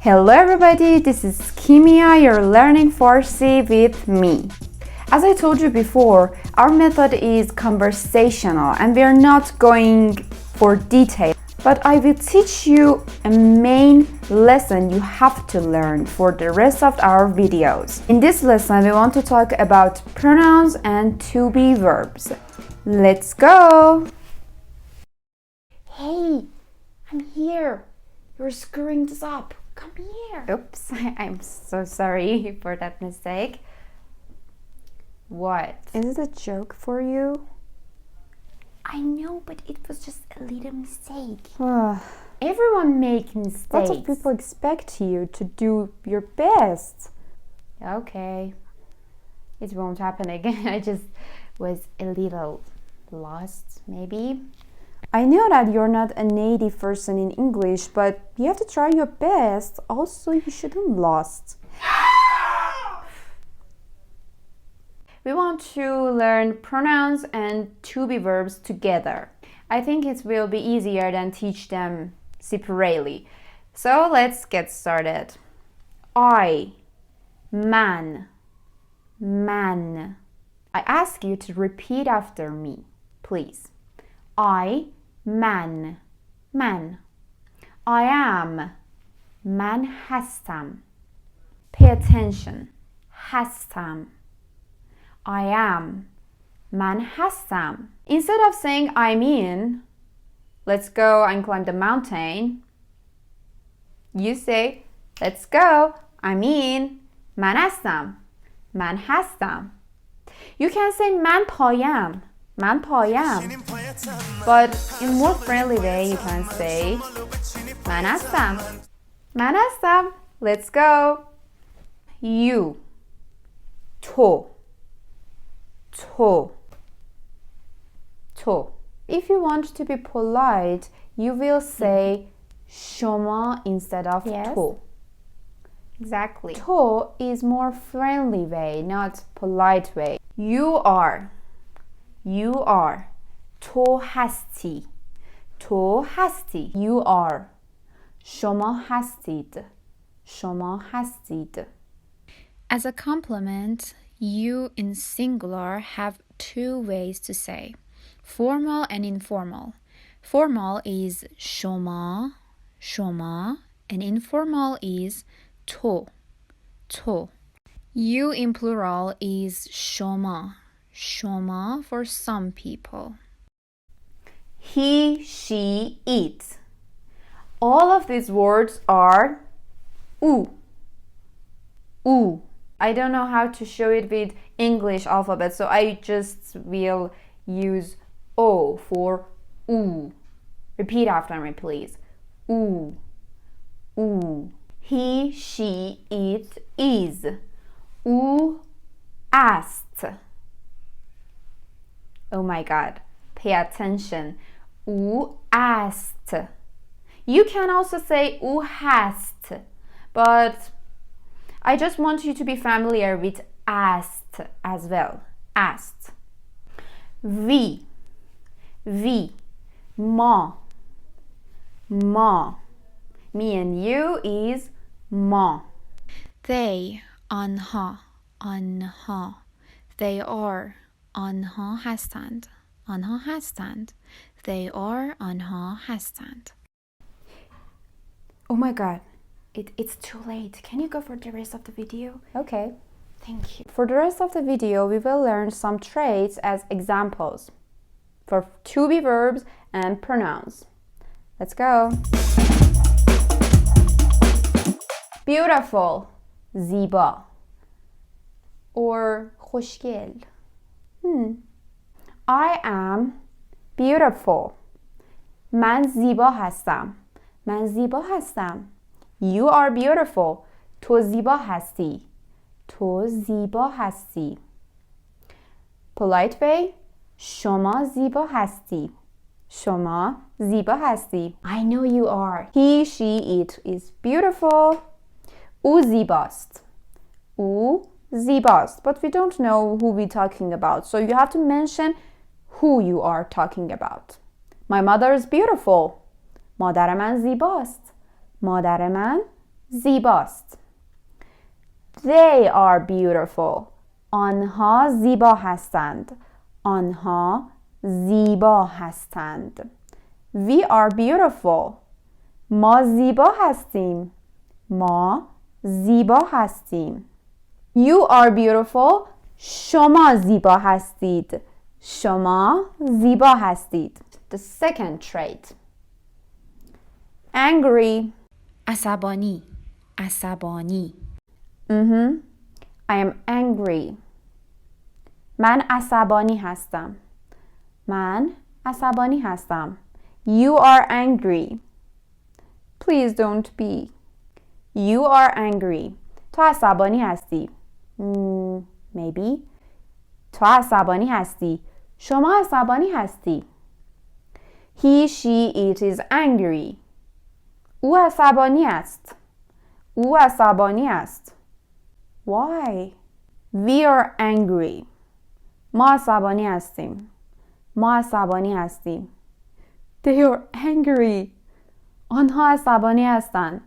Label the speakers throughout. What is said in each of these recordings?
Speaker 1: Hello everybody, this is Kimia, you're learning Farsi with me. As I told you before, our method is conversational and we are not going for detail, but I will teach you a main lesson you have to learn for the rest of our videos. In this lesson, we want to talk about pronouns and to-be verbs. Let's go! Hey, I'm here. You're screwing this up. Come here. Oops, I'm so sorry for that mistake. What? Is it a joke for you? I know, but it was just a little mistake. Everyone makes mistakes. Lots of people expect you to do your best. Okay. It won't happen again. I just was a little lost, maybe. I know that you're not a native person in English, but you have to try your best. Also, you shouldn't lost. We want to learn pronouns and to-be verbs together. I think it will be easier than teach them separately. So let's get started. I, man, man. I ask you to repeat after me, please. I, man, man. I am, man hastam. Pay attention, hastam. I am, man hastam. Instead of saying I'm in, let's go and climb the mountain, you say, let's go, I'm in, man hastam, man hastam. You can say man payam, man payam. But in more friendly way, you can say man hastam, man hastam. Let's go. You, to. To. If you want to be polite, you will say Shoma instead of to. Exactly. To is more friendly way, not polite way. You are. You are. To hasti. To hasti. You are. Shoma hastid. Shoma hastid. As a compliment, you in singular have two ways to say, formal and informal. Formal is shoma, shoma, and informal is to. You in plural is shoma, shoma for some people. He, she, it. All of these words are u. I don't know how to show it with English alphabet, so I just will use O for U. Repeat after me, please. U. He, she, it, is. U asked. Oh my God. Pay attention. U asked. You can also say U hast, but I just want you to be familiar with asked as well. Asked. We, ma. Me and you is ma. They, anha. They are, anha hastand. They are, anha hastand. Oh my God. It's too late. Can you go for the rest of the video? Okay. Thank you. For the rest of the video, we will learn some traits as examples for to-be verbs and pronouns. Let's go. Beautiful, Ziba. Or Khoshhal. I am beautiful. من زیبا هستم. من زیبا هستم. You are beautiful. تو زیبا هستی. تو زیبا هستی. Polite way. شما زیبا هستی. شما زیبا هستی. I know you are. He, she, it is beautiful. او زیباست. او زیباست. But we don't know who we're talking about. So you have to mention who you are talking about. My mother is beautiful. مادر من زیباست. مادر من زیباست. They are beautiful. آنها زیبا هستند. آنها زیبا هستند. We are beautiful. ما زیبا هستیم. ما زیبا هستیم. You are beautiful. شما زیبا هستید. شما زیبا هستید. The second trait. Angry.
Speaker 2: عصبانی عصبانی
Speaker 1: I am angry. من عصبانی هستم. من عصبانی هستم. You are angry. Please don't be. You are angry. تو عصبانی هستی. Maybe. تو عصبانی هستی. شما عصبانی هستی. He, she, it is angry. او عصبانی است. او عصبانی است. Why? We are angry. ما عصبانی هستیم. ما عصبانی هستیم. They are angry. آنها عصبانی هستند.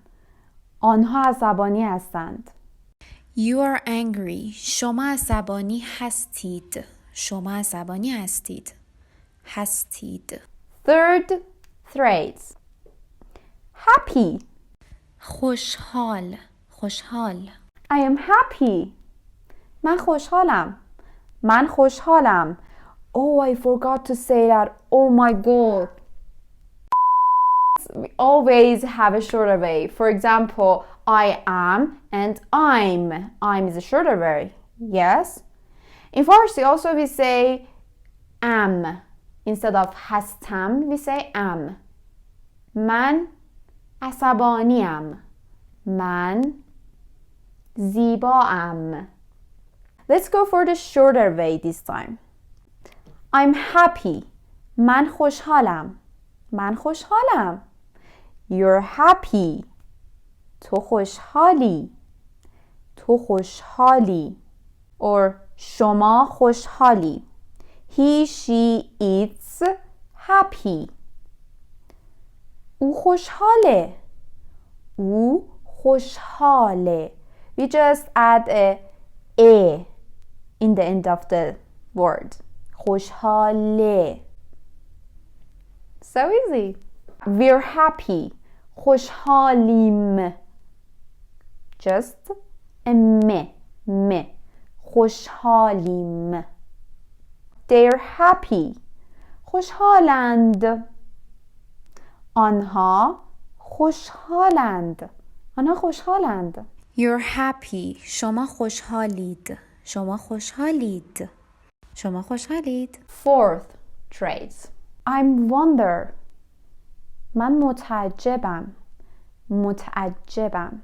Speaker 1: آنها عصبانی هستند.
Speaker 2: You are angry. شما عصبانی هستید. شما عصبانی هستید. هستید.
Speaker 1: Third traits. Happy.
Speaker 2: خوشحال خوشحال
Speaker 1: I am happy. من خوشحالم. من خوشحالم. Oh, I forgot to say that. Oh my god. We always have a shorter way. For example, I am and I'm. I'm is a shorter way. Yes. In Farsi also we say am. Instead of hastam, we say am. من عصبانیم. من زیباام. Let's go for the shorter way this time. I'm happy. من خوشحالم. من خوشحالم. You're happy. تو خوشحالی. تو خوشحالی. Or شما خوشحالی. He, she, it's happy. او خوشحاله. او خوشحاله. We just add a in the end of the word. خوشحاله. So easy. We're happy. خوشحالیم. Just a me. خوشحالیم. They're happy. خوشحالند. آنها خوشحالند. آنها خوشحالند.
Speaker 2: You're happy. شما خوشحالید. شما خوشحالید. شما خوشحالید.
Speaker 1: Fourth traits. I'm wonder. من متعجبم. متعجبم.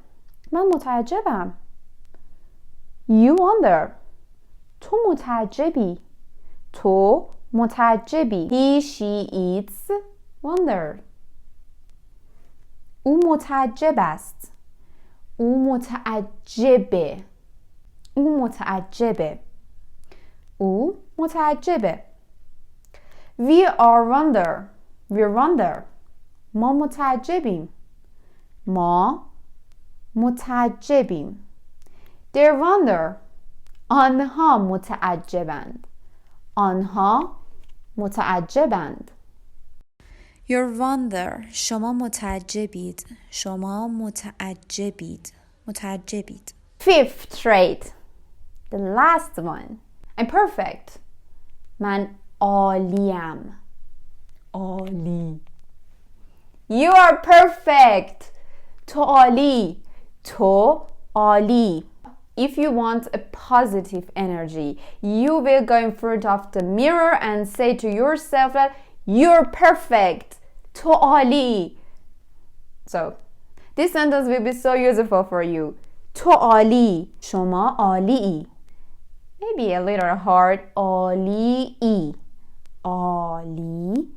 Speaker 1: من متعجبم. You wonder. تو متعجبی. تو متعجبی. He, she, it's wonder. او متعجب است. او متعجبه. او متعجبه. او متعجبه. We are wonder. We're wonder. ما متعجبیم. ما متعجبیم. They're wonder. آنها متعجبند. آنها متعجبند.
Speaker 2: You're wonder. شما متعجبید. شما متعجبید. متعجبید.
Speaker 1: Fifth trait. The last one. I'm perfect. من عالیم. عالی. You are perfect. تو عالی. تو عالی. If you want a positive energy, you will go in front of the mirror and say to yourself that you're perfect. تو عالی. So, this sentence will be so useful for you. تو عالی. شما عالی. Maybe a little hard. عالی. عالی.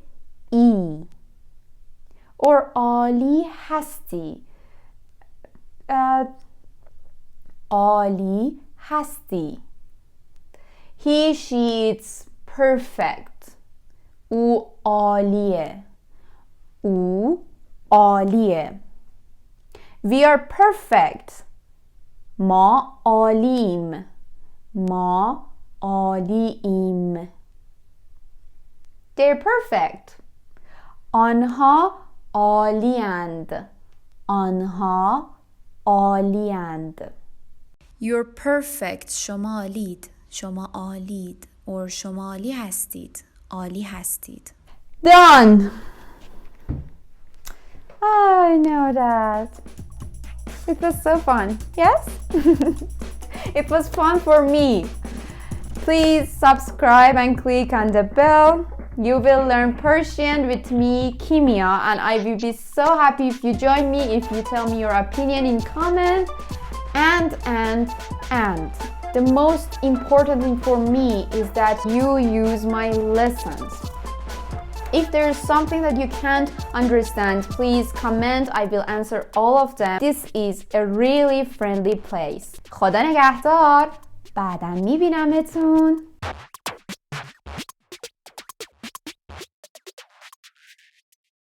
Speaker 1: Or عالی هستی. عالی هستی. He, she, it's perfect. او عالیه. او عالیه. We are perfect. ما عالیم. ما عالیم. They're perfect. آنها عالی‌اند. آنها عالی‌اند.
Speaker 2: You're perfect. شما عالید. شما عالید. or شما عالی هستید. عالی هستید.
Speaker 1: Done. I know that. It was so fun. Yes? It was fun for me. Please subscribe and click on the bell. You will learn Persian with me, Kimia, and I will be so happy if you join me, if you tell me your opinion in comment. And the most important thing for me is that you use my lessons. If there is something that you can't understand, please comment. I will answer all of them. This is a really friendly place. خدا نگهدار. بعداً میبینمتون.